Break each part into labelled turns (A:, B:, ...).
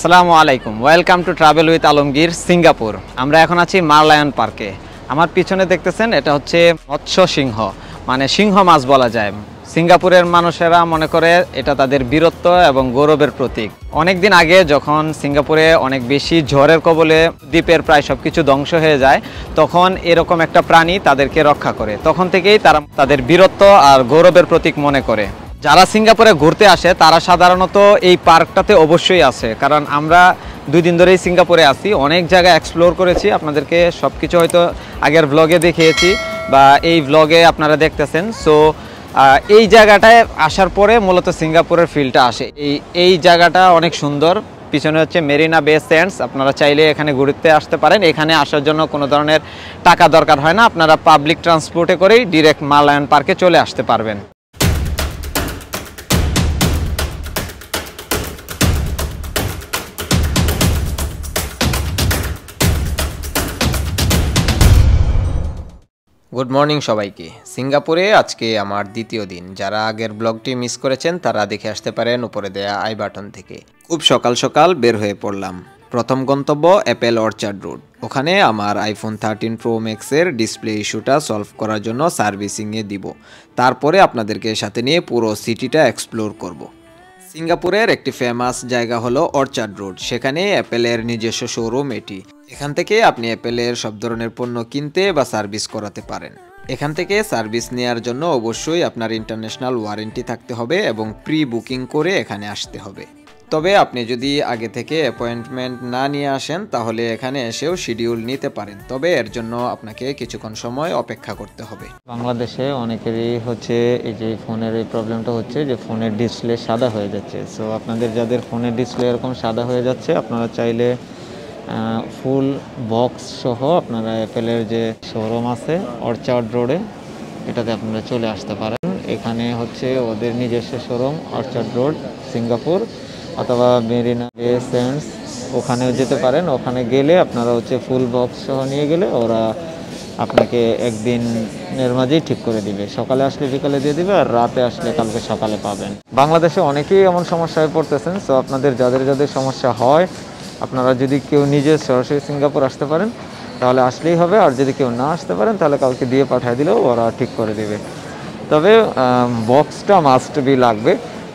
A: আসসালামু আলাইকুম, welcome to travel with Alamgir Singapore. আমরা এখন আছি মারলায়ন পার্কে। আমার পিছনে দেখতেছেন এটা হচ্ছে মৎস্য সিংহ, মানে সিংহ মাছ বলা যায়। সিঙ্গাপুরের মানুষেরা মনে করে এটা তাদের বীরত্ব এবং গৌরবের প্রতীক। অনেক দিন আগে যখন সিঙ্গাপুরে অনেক বেশি ঝড়ের কবলে দ্বীপের প্রায় সব কিছু ধ্বংস হয়ে যায়, তখন এরকম একটা প্রাণী তাদেরকে রক্ষা করে। তখন থেকেই তারা তাদের বীরত্ব আর গৌরবের প্রতীক মনে করে। যারা সিঙ্গাপুরে ঘুরতে আসে তারা সাধারণত এই পার্কটাতে অবশ্যই আসে, কারণ আমরা 2 দিন ধরেই সিঙ্গাপুরে আছি, অনেক জায়গা এক্সপ্লোর করেছি। আপনাদেরকে সব কিছু হয়তো আগের ব্লগে দেখিয়েছি বা এই ব্লগে আপনারা দেখতেছেন। সো এই জায়গাটায় আসার পরে মূলত সিঙ্গাপুরের ফিলটা আসে। এই জায়গাটা অনেক সুন্দর। পিছনে হচ্ছে মেরিনা বে স্যান্ডস। আপনারা চাইলে এখানে ঘুরতে আসতে পারেন। এখানে আসার জন্য কোনো ধরনের টাকা দরকার হয় না, আপনারা পাবলিক ট্রান্সপোর্টে করেই ডিরেক্ট মারলায়ন পার্কে চলে আসতে পারবেন। গুড মর্নিং সবাইকে। সিঙ্গাপুরে আজকে আমার দ্বিতীয় দিন। যারা আগের ব্লগটি মিস করেছেন তারা দেখে আসতে পারেন উপরে দেয়া আই বাটন থেকে। খুব সকাল সকাল বের হয়ে পড়লাম। প্রথম গন্তব্য অ্যাপেল অর্চার্ড রোড। ওখানে আমার আইফোন 13 প্রো ম্যাক্সের ডিসপ্লে ইস্যুটা সলভ করার জন্য সার্ভিসিংয়ে দিব। তারপরে আপনাদেরকে সাথে নিয়ে পুরো সিটিটা এক্সপ্লোর করব। সিঙ্গাপুরের একটি ফেমাস জায়গা হলো অর্চার্ড রোড। সেখানে অ্যাপেলের নিজস্ব শোরুম এটি। এখান থেকে আপনি অ্যাপেলের সব ধরনের পণ্য কিনতে বা সার্ভিস করাতে পারেন। এখান থেকে সার্ভিস নেওয়ার জন্য অবশ্যই আপনার ইন্টারন্যাশনাল ওয়ারেন্টি থাকতে হবে এবং প্রি বুকিং করে এখানে আসতে হবে। তবে আপনি যদি আগে থেকে অ্যাপয়েন্টমেন্ট না নিয়ে আসেন তাহলে এখানে এসেও শিডিউল নিতে পারেন, তবে এর জন্য আপনাকে কিছুক্ষণ সময় অপেক্ষা করতে হবে। বাংলাদেশে অনেকেরই হচ্ছে এই যে ফোনের এই প্রবলেমটা হচ্ছে যে ফোনের ডিসপ্লে সাদা হয়ে যাচ্ছে। সো আপনাদের যাদের ফোনের ডিসপ্লে এরকম সাদা হয়ে যাচ্ছে, আপনারা চাইলে ফুল বক্স সহ আপনারা অ্যাপেলের যে শোরুম আছে অর্চার্ড রোডে, এটাতে আপনারা চলে আসতে পারেন। এখানে হচ্ছে ওদের নিজস্ব শোরুম অর্চার্ড রোড সিঙ্গাপুর, অথবা মেরিনা বে স্যান্ডস, ওখানেও যেতে পারেন। ওখানে গেলে আপনারা হচ্ছে ফুল বক্স সহ নিয়ে গেলে ওরা আপনাকে একদিনের মাঝেই ঠিক করে দিবে। সকালে আসলে বিকালে দিয়ে দিবে, আর রাতে আসলে কালকে সকালে পাবেন। বাংলাদেশে অনেকেই এমন সমস্যায় পড়তেছেন। সো আপনাদের যাদের যাদের সমস্যা হয়, আপনারা যদি কেউ নিজে সরাসরি সিঙ্গাপুর আসতে পারেন তাহলে আসলেই হবে, আর যদি কেউ না আসতে পারেন তাহলে কাউকে দিয়ে পাঠিয়ে দিলেও ওরা ঠিক করে দেবে। তবে বক্সটা মাস্ট বি লাগবে।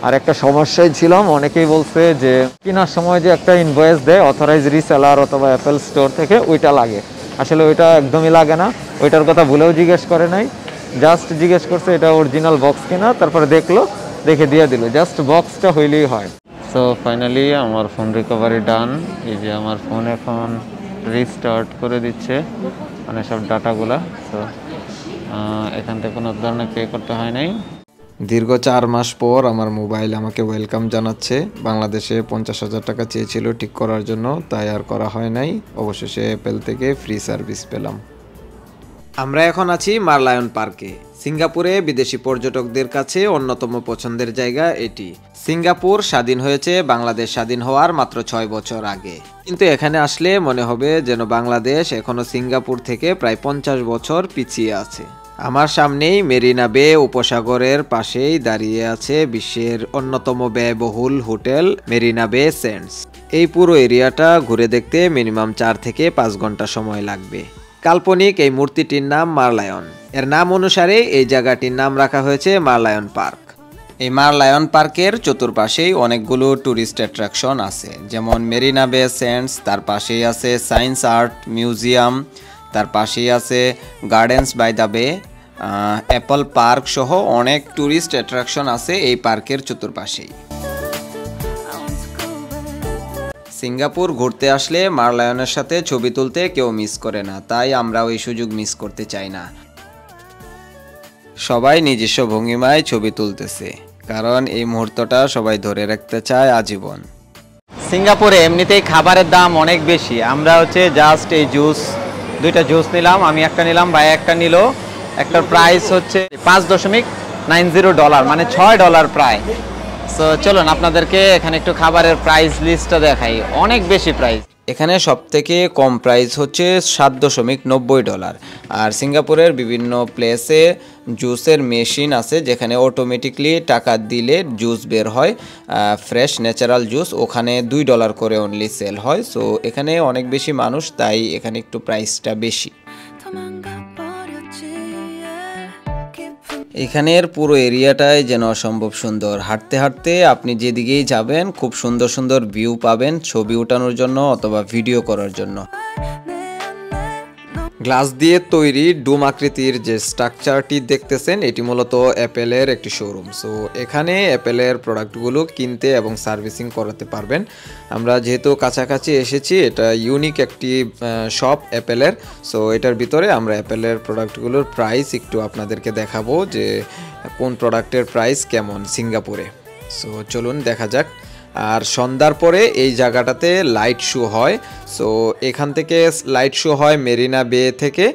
A: আর একটা সমস্যায় ছিলাম, অনেকেই বলছে যে কেনার সময় যে একটা ইনভয়েস দেয় অথরাইজ রিসেলার অথবা অ্যাপেল স্টোর থেকে, ওইটা লাগে। আসলে ওইটা একদমই লাগে না। ওইটার কথা ভুলেও জিজ্ঞেস করে নাই, জাস্ট জিজ্ঞেস করছে এটা অরিজিনাল বক্স কিনা, তারপরে দেখলো, দেখে দিয়ে দিল। জাস্ট বক্সটা হইলেই হয়। সো ফাইনালি আমার ফোন রিকভারি ডান। এই যে আমার ফোন এখন রিস্টার্ট করে দিচ্ছে, মানে সব ডাটাগুলা। সো এখান থেকে কোনো ধরনের পে করতে হয় নাই। দীর্ঘ 4 মাস পর আমার মোবাইল আমাকে ওয়েলকাম জানাচ্ছে। বাংলাদেশে 50,000 টাকা চেয়েছিল ঠিক করার জন্য, তাই আর করা হয় নাই। অবশেষে অ্যাপেল থেকে ফ্রি সার্ভিস পেলাম। আমরা এখন আছি মারলায়ন পার্কে। সিঙ্গাপুরে বিদেশি পর্যটকদের কাছে অন্যতম পছন্দের জায়গা এটি। সিঙ্গাপুর স্বাধীন হয়েছে বাংলাদেশ স্বাধীন হওয়ার মাত্র 6 বছর আগে, কিন্তু এখানে আসলে মনে হবে যেন বাংলাদেশ এখনো সিঙ্গাপুর থেকে প্রায় 50 বছর পিছিয়ে আছে। আমার সামনেই মেরিনা বে উপসাগরের পাশেই দাঁড়িয়ে আছে বিশ্বের অন্যতম ব্যয়বহুল হোটেল মেরিনা বে স্যান্ডস। এই পুরো এরিয়াটা ঘুরে দেখতে মিনিমাম 4 থেকে 5 ঘন্টা সময় লাগবে। কাল্পনিক এই মূর্তিটির নাম মারলায়ন। এর নাম অনুসারে এই জায়গাটির নাম রাখা হয়েছে মারলায়ন পার্ক। এই মারলায়ন পার্কের চতুর্পাশেই অনেকগুলো ট্যুরিস্ট অ্যাট্রাকশন আছে, যেমন মেরিনা বে স্যান্ডস, তার পাশেই আছে সায়েন্স আর্ট মিউজিয়াম, তার পাশেই আছে গার্ডেন্স বাই দ্য বে, অ্যাপল পার্ক সহ অনেক ট্যুরিস্ট অ্যাট্রাকশন আছে এই পার্কের চতুর্পাশেই। সিঙ্গাপুর ঘুরতে আসলে মারলায়নের সাথে ছবি তুলতে কেউ মিস করে না, তাই আমরাও এই সুযোগ মিস করতে চাই না। সবাই নিজস্ব ভঙ্গিমায় ছবি তুলতেছে, কারণ এই মুহূর্তটা সবাই ধরে রাখতে চায় আজীবন। সিঙ্গাপুরে এমনিতেই খাবারের দাম অনেক বেশি। আমরা হচ্ছে জাস্ট এই দুইটা জুস নিলাম, আমি একটা নিলাম, ভাই একটা নিল। একটার প্রাইস হচ্ছে $5.90, মানে $6 প্রায়। সো চলুন আপনাদেরকে এখানে একটু খাবারের প্রাইস লিস্টটা দেখাই। অনেক বেশি প্রাইস। এখানে সবথেকে কম প্রাইস হচ্ছে $7.90। আর সিঙ্গাপুরের বিভিন্ন প্লেসে জুসের মেশিন আছে যেখানে অটোমেটিকলি টাকা দিলে জুস বের হয়, ফ্রেশ ন্যাচারাল জুস। ওখানে $2 করে অনলি সেল হয়। সো এখানে অনেক বেশি মানুষ, তাই এখানে একটু প্রাইসটা বেশি। এখানের পুরো এরিয়াটাই যেন অসম্ভব সুন্দর। হাঁটতে হাঁটতে আপনি যেদিকেই যাবেন খুব সুন্দর সুন্দর ভিউ পাবেন ছবি ওঠানোর জন্য অথবা ভিডিও করার জন্য। গ্লাস দিয়ে তৈরি ডোম আকৃতির যে স্ট্রাকচারটি দেখতেছেন এটি মূলত অ্যাপেলের একটি শোরুম। সো এখানে অ্যাপেলের প্রোডাক্টগুলো কিনতে এবং সার্ভিসিং করাতে পারবেন। আমরা যেহেতু কাছাকাছি এসেছি, এটা ইউনিক একটি শপ অ্যাপেলের। সো এটার ভিতরে আমরা অ্যাপেলের প্রোডাক্টগুলোর প্রাইস একটু আপনাদেরকে দেখাবো যে কোন প্রোডাক্টের প্রাইস কেমন সিঙ্গাপুরে। সো চলুন দেখা যাক। আর সন্ধ্যার পরে এই জায়গাটাতে লাইট শো হয়। সো এখান থেকে লাইট শো হয় মেরিনা বে থেকে,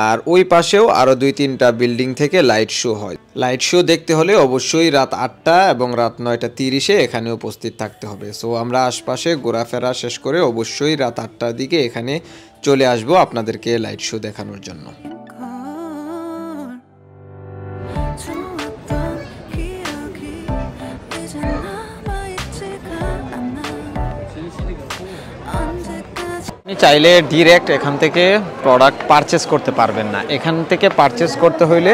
A: আর ওই পাশেও আরও 2-3টা বিল্ডিং থেকে লাইট শো হয়। লাইট শো দেখতে হলে অবশ্যই রাত 8টা এবং রাত 9:30 এখানে উপস্থিত থাকতে হবে। সো আমরা আশপাশে ঘোরাফেরা শেষ করে অবশ্যই রাত 8টার দিকে এখানে চলে আসবো আপনাদেরকে লাইট শো দেখানোর জন্য। আপনি চাইলে ডিরেক্ট এখান থেকে প্রোডাক্ট পারচেস করতে পারবেন না। এখান থেকে পারচেস করতে হইলে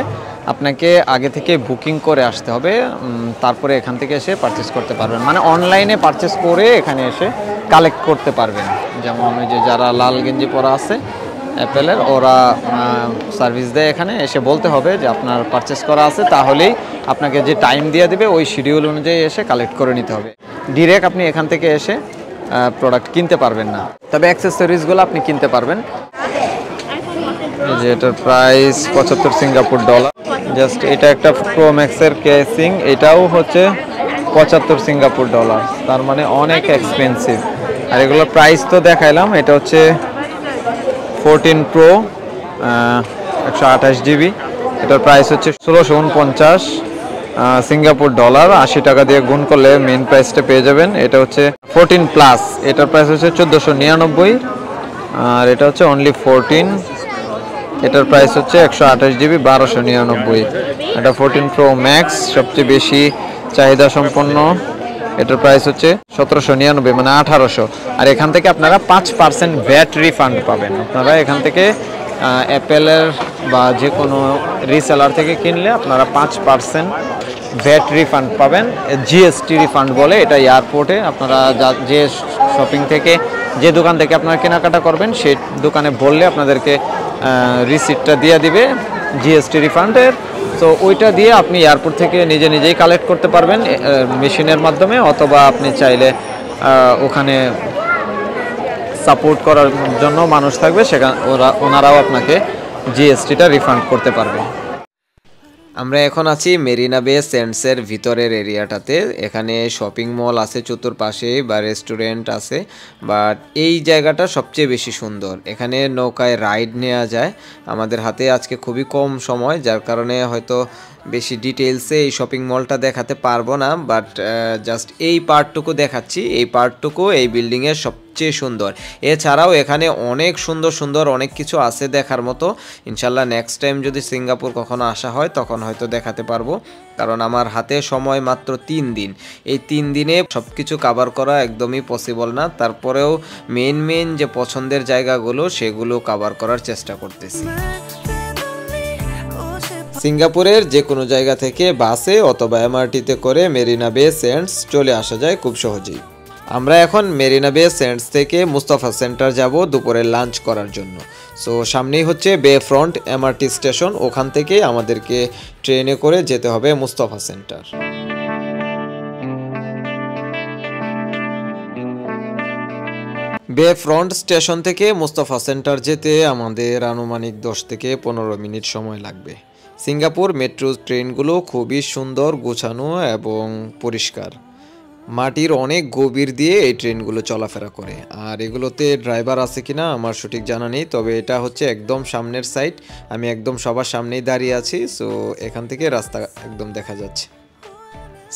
A: আপনাকে আগে থেকে বুকিং করে আসতে হবে, তারপরে এখান থেকে এসে পারচেস করতে পারবেন। মানে অনলাইনে পারচেস করে এখানে এসে কালেক্ট করতে পারবেন। যেমন ওই যে যারা লাল গেঞ্জি পরা আছে অ্যাপেলের, ওরা সার্ভিস দেয়, এখানে এসে বলতে হবে যে আপনার পারচেস করা আছে, তাহলেই আপনাকে যে টাইম দিয়ে দেবে ওই শিডিউল অনুযায়ী এসে কালেক্ট করে নিতে হবে। ডিরেক্ট আপনি এখান থেকে এসে প্রোডাক্ট কিনতে পারবেন না, তবে অ্যাক্সেসরিজগুলো আপনি কিনতে পারবেন। যে এটার প্রাইস $75 জাস্ট। এটা একটা প্রো ম্যাক্সের কেসিং, এটাও হচ্ছে $75। তার মানে অনেক এক্সপেন্সিভ। আর এগুলোর প্রাইস তো দেখাইলাম। এটা হচ্ছে 14 প্রো 128 GB। এটার প্রাইস হচ্ছে $1649 সিঙ্গাপুর ডলার। 80 টাকা দিয়ে গুণ করলে মেইন প্রাইসটা পেয়ে যাবেন। এটা হচ্ছে 14 প্লাস, এটার প্রাইস হচ্ছে 1499। আর এটা হচ্ছে অনলি 14, এটার প্রাইস হচ্ছে 128 GB 1299। এটা 14 প্রো ম্যাক্স, সবচেয়ে বেশি চাহিদা সম্পন্ন। এটার প্রাইস হচ্ছে 1799, মানে 1800। আর এখান থেকে আপনারা 5% ভ্যাট রিফান্ড পাবেন। আপনারা এখান থেকে অ্যাপেলের বা যে কোনো রিসেলার থেকে কিনলে আপনারা 5% ভ্যাট রিফান্ড পাবেন। জিএসটি রিফান্ড বলে এটা। এয়ারপোর্টে আপনারা যে শপিং থেকে, যে দোকান থেকে আপনারা কেনাকাটা করবেন সেই দোকানে বললে আপনাদেরকে রিসিপ্টটা দিয়ে দিবে জিএসটি রিফান্ডের। তো ওইটা দিয়ে আপনি এয়ারপোর্ট থেকে নিজেই কালেক্ট করতে পারবেন মেশিনের মাধ্যমে, অথবা আপনি চাইলে ওখানে সাপোর্ট করার জন্য মানুষ থাকবে, সেখানে ওনারাও আপনাকে জিএসটিটা রিফান্ড করতে পারবে। আমরা এখন আছি মেরিনা বে সেন্টসের ভিতরের এরিয়াটাতে। এখানে শপিং মল আছে চতুর্পাশে বা রেস্টুরেন্ট আছে, বাট এই জায়গাটা সবচেয়ে বেশি সুন্দর। এখানে নৌকায় রাইড নেওয়া যায়। আমাদের হাতে আজকে খুবই কম সময়, যার কারণে হয়তো বেশি ডিটেলসে এই শপিং মলটা দেখাতে পারবো না, বাট জাস্ট এই পার্টটুকু দেখাচ্ছি। এই পার্টটুকু এই বিল্ডিংয়ের সবচেয়ে সুন্দর। এছাড়াও এখানে অনেক সুন্দর সুন্দর অনেক কিছু আছে দেখার মতো। ইনশাল্লাহ নেক্সট টাইম যদি সিঙ্গাপুর কখনো আসা হয় তখন হয়তো দেখাতে পারবো, কারণ আমার হাতে সময় মাত্র 3 দিন। এই 3 দিনে সব কিছু কাভার করা একদমই পসিবল না। তারপরেও মেইন যে পছন্দের জায়গাগুলো সেগুলো কাভার করার চেষ্টা করতেছি। সিঙ্গাপুরের যে কোনো জায়গা থেকে বাসে অথবা এমআরটিতে করে মেরিনা বে সেন্টস চলে আসা যায় খুব সহজেই। আমরা এখন মেরিনা বে সেন্টস থেকে মুস্তাফা সেন্টার যাব দুপুরে লাঞ্চ করার জন্য। সো সামনেই হচ্ছে বে ফ্রন্ট এমআরটি স্টেশন, ওখান থেকে আমাদেরকে ট্রেনে করে যেতে হবে মুস্তাফা সেন্টার। বে ফ্রন্ট স্টেশন থেকে মুস্তাফা সেন্টার যেতে আমাদের আনুমানিক 10 থেকে 15 মিনিট সময় লাগবে। সিঙ্গাপুর মেট্রো ট্রেনগুলো খুবই সুন্দর, গোছানো এবং পরিষ্কার। মাটির অনেক গভীর দিয়ে এই ট্রেনগুলো চলাফেরা করে। আর এগুলোতে ড্রাইভার আছে কিনা আমার সঠিক জানা নেই, তবে এটা হচ্ছে একদম সামনের সাইড। আমি একদম সবার সামনেই দাঁড়িয়ে আছি। সো এখান থেকে রাস্তা একদম দেখা যাচ্ছে।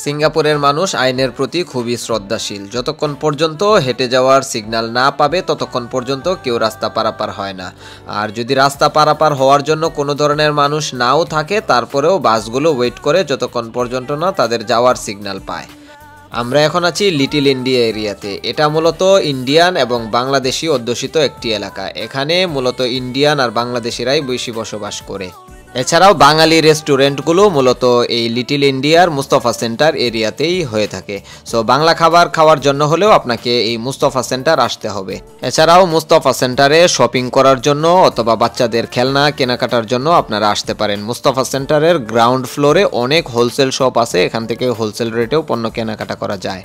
A: সিঙ্গাপুরের মানুষ আইনের প্রতি খুবই শ্রদ্ধাশীল। যতক্ষণ পর্যন্ত হেঁটে যাওয়ার সিগন্যাল না পাবে ততক্ষণ পর্যন্ত কেউ রাস্তা পারাপার হয় না। আর যদি রাস্তা পারাপার হওয়ার জন্য কোনো ধরনের মানুষ নাও থাকে তারপরেও বাসগুলো ওয়েট করে যতক্ষণ পর্যন্ত না তাদের যাওয়ার সিগন্যাল পায়। আমরা এখন আছি লিটল ইন্ডিয়া এরিয়াতে। এটা মূলত ইন্ডিয়ান এবং বাংলাদেশি অধ্যুষিত একটি এলাকা। এখানে মূলত ইন্ডিয়ান আর বাংলাদেশিরাই বেশি বসবাস করে। এছাড়াও বাঙালি রেস্টুরেন্টগুলো মূলত এই লিটল ইন্ডিয়ার মুস্তাফা সেন্টার এরিয়াতেই হয়ে থাকে। সো বাংলা খাবার খাওয়ার জন্য হলেও আপনাকে এই মুস্তাফা সেন্টার আসতে হবে। এছাড়াও মুস্তাফা সেন্টারে শপিং করার জন্য অথবা বাচ্চাদের খেলনা কেনাকাটার জন্য আপনারা আসতে পারেন। মুস্তাফা সেন্টারের গ্রাউন্ড ফ্লোরে অনেক হোলসেল শপ আছে, এখান থেকে হোলসেল রেটেও পণ্য কেনাকাটা করা যায়।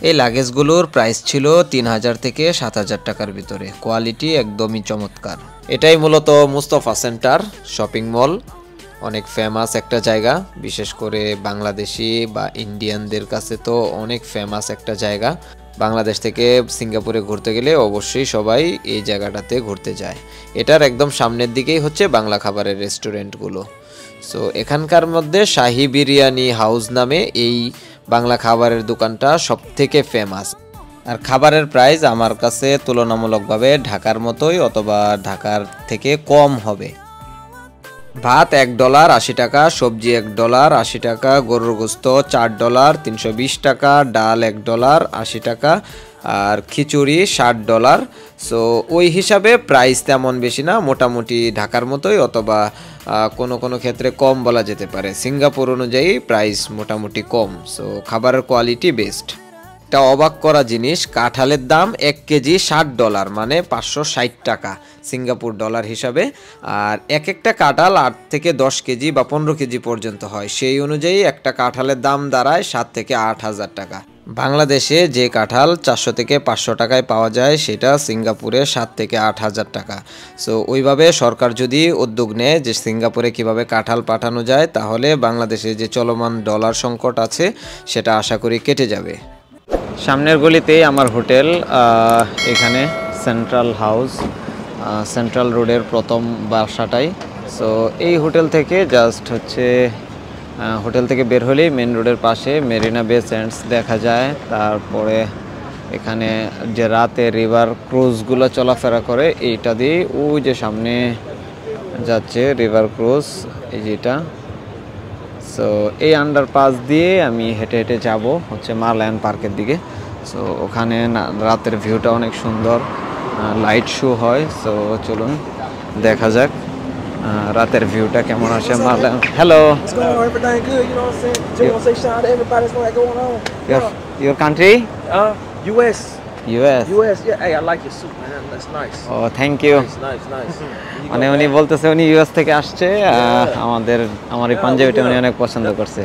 A: এই লাগেজগুলোর প্রাইস ছিল 3000 থেকে 7000 টাকার ভিতরে। কোয়ালিটি একদমই চমৎকার। এটাই মূলত মুস্তাফা সেন্টার শপিং মল। অনেক ফেমাস একটা জায়গা, বিশেষ করে বাংলাদেশি বা ইন্ডিয়ানদের কাছে তো অনেক ফেমাস একটা জায়গা। বাংলাদেশ থেকে সিঙ্গাপুরে ঘুরতে গেলে অবশ্যই সবাই এই জায়গাটাতে ঘুরতে যায়। এটার একদম সামনের দিকেই হচ্ছে বাংলা খাবারের রেস্টুরেন্টগুলো। সো এখানকার মধ্যে শাহি বিরিয়ানি হাউস নামে এই বাংলা খাবারের দোকানটা সবথেকে ফেমাস। আর খাবারের প্রাইস আমার কাছে তুলনামূলকভাবে ঢাকার মতোই অথবা ঢাকার থেকে কম হবে। ভাত $1 80 টাকা, সবজি $1 80 টাকা, গরুর গোস্ত $4 320 টাকা, ডাল $1 80 টাকা, আর খিচুড়ি $60। সো ওই হিসাবে প্রাইস তেমন বেশি না, মোটামুটি ঢাকার মতোই অথবা কোনো কোনো ক্ষেত্রে কম বলা যেতে পারে। সিঙ্গাপুর অনুযায়ী প্রাইস মোটামুটি কম। সো খাবারের কোয়ালিটি বেস্ট। একটা অবাক করা জিনিস, কাঁঠালের দাম 1 কেজি $60, মানে 560 টাকা সিঙ্গাপুর ডলার হিসাবে। আর এক একটা কাঁঠাল 8 থেকে 10 কেজি বা 15 কেজি পর্যন্ত হয়। সেই অনুযায়ী একটা কাঁঠালের দাম দাঁড়ায় 7 থেকে 8000 টাকা। বাংলাদেশে যে কাঁঠাল 400 থেকে 500 টাকায় পাওয়া যায় সেটা সিঙ্গাপুরে 7 থেকে 8000 টাকা। সো ওইভাবে সরকার যদি উদ্যোগ নেয় যে সিঙ্গাপুরে কিভাবে কাঁঠাল পাঠানো যায়, তাহলে বাংলাদেশে যে চলমান ডলার সংকট আছে সেটা আশা করি কেটে যাবে। সামনের গলিতেই আমার হোটেল, এখানে সেন্ট্রাল হাউস, সেন্ট্রাল রোডের প্রথম বাসাটাই। সো এই হোটেল থেকে জাস্ট হচ্ছে হোটেল থেকে বের হলেই মেন রোডের পাশে মেরিনা বে স্যান্ডস দেখা যায়। তারপরে এখানে যে রাতে রিভার ক্রুজগুলো চলাফেরা করে এইটা দিয়ে ওই যে সামনে যাচ্ছে রিভার ক্রুজ, এই যেটা। সো এই আন্ডারপাস দিয়ে আমি হেঁটে হেঁটে যাব হচ্ছে মারলায়ন পার্কের দিকে। সো ওখানে রাতের ভিউটা অনেক সুন্দর, লাইট শো হয়। সো চলুন দেখা যাক রাতের ভিউটা কেমন আসে Merlion. Hello, your country?
B: US.
A: US.
B: Yeah. Hey, I like your suit, man. That's nice.
A: Oh, thank you.
B: Nice.
A: মানে উনি বলতেছে উনি ইউএস থেকে আসছে, আমার এই পাঞ্জাবিটা উনি অনেক পছন্দ করছে।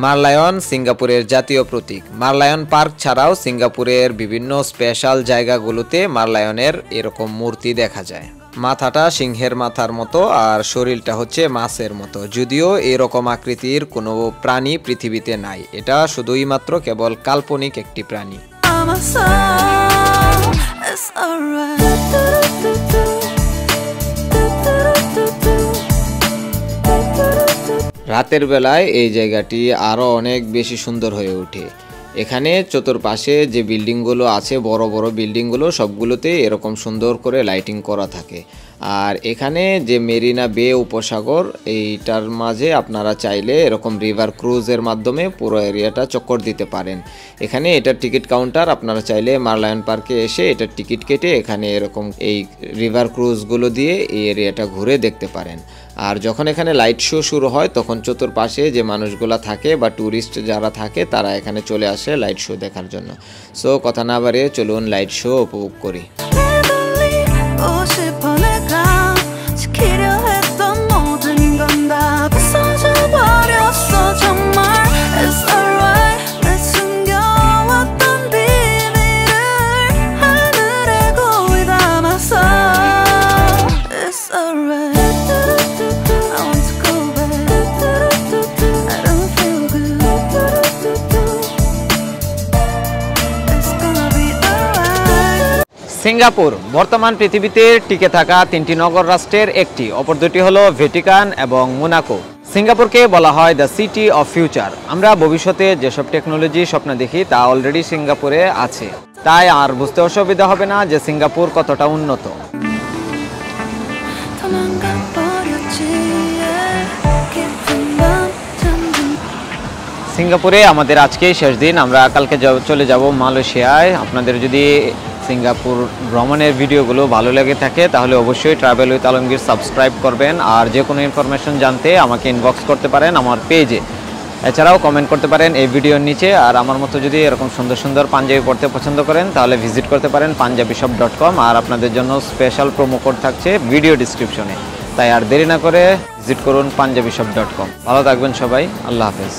A: মারলায়ন সিঙ্গাপুরের জাতীয় প্রতীক। মারলায়ন পার্ক ছাড়াও সিঙ্গাপুরের বিভিন্ন স্পেশাল জায়গাগুলোতে মারলায়নের এরকম মূর্তি দেখা যায়। মাথাটা সিংহের মাথার মতো আর শরীরটা হচ্ছে মাছের মতো। যদিও এরকম আকৃতির কোনো প্রাণী পৃথিবীতে নাই, এটা শুধুই মাত্র কেবল কাল্পনিক একটি প্রাণী। রাতের বেলায় এই জায়গাটি আরও অনেক বেশি সুন্দর হয়ে ওঠে। এখানে চতুর্পাশে যে বিল্ডিংগুলো আছে, বড় বড় বিল্ডিংগুলো সবগুলোতে এরকম সুন্দর করে লাইটিং করা থাকে। আর এখানে যে মেরিনা বে উপসাগর, এইটার মাঝে আপনারা চাইলে এরকম রিভার ক্রুজের মাধ্যমে পুরো এরিয়াটা চক্কর দিতে পারেন। এখানে এটার টিকিট কাউন্টার, আপনারা চাইলে মারলায়ন পার্কে এসে এটার টিকিট কেটে এখানে এরকম এই রিভার ক্রুজগুলো দিয়ে এই এরিয়াটা ঘুরে দেখতে পারেন। আর যখন এখানে লাইট শো শুরু হয় তখন চতুর্পাশে যে মানুষগুলা থাকে বা ট্যুরিস্ট যারা থাকে তারা এখানে চলে আসে লাইট শো দেখার জন্য। সো কথা না বাড়িয়ে চলুন লাইট শো উপভোগ করি। সিঙ্গাপুর বর্তমান পৃথিবীতে টিকে থাকা 3টি নগর রাষ্ট্রের একটি, অপর দুটি হলো ভ্যাটিকান এবং মোনাকো। সিঙ্গাপুরকে বলা হয় দ্য সিটি অফ ফিউচার। আমরা ভবিষ্যতে যেসব টেকনোলজি স্বপ্ন দেখি তা অলরেডি সিঙ্গাপুরে আছে, তাই আর বুঝতে অসুবিধা হবে না যে সিঙ্গাপুর কতটা উন্নত। সিঙ্গাপুরে আমাদের আজকেই শেষ দিন, আমরা কালকে চলে যাব মালয়েশিয়ায়। আপনাদের যদি সিঙ্গাপুর ভ্রমণের ভিডিওগুলো ভালো লেগে থাকে তাহলে অবশ্যই ট্রাভেল উইথ আলমগীর সাবস্ক্রাইব করবেন, আর যে কোনো ইনফরমেশন জানতে আমাকে ইনবক্স করতে পারেন আমার পেজে, এছাড়াও কমেন্ট করতে পারেন এই ভিডিওর নিচে। আর আমার মতো যদি এরকম সুন্দর সুন্দর পাঞ্জাবি পড়তে পছন্দ করেন তাহলে ভিজিট করতে পারেন punjabishop.com, আর আপনাদের জন্য স্পেশাল প্রোমো কোড থাকছে ভিডিও ডিসক্রিপশনে। তাই আর দেরি না করে ভিজিট করুন punjabishop.com। ভালো থাকবেন সবাই, আল্লাহ হাফেজ।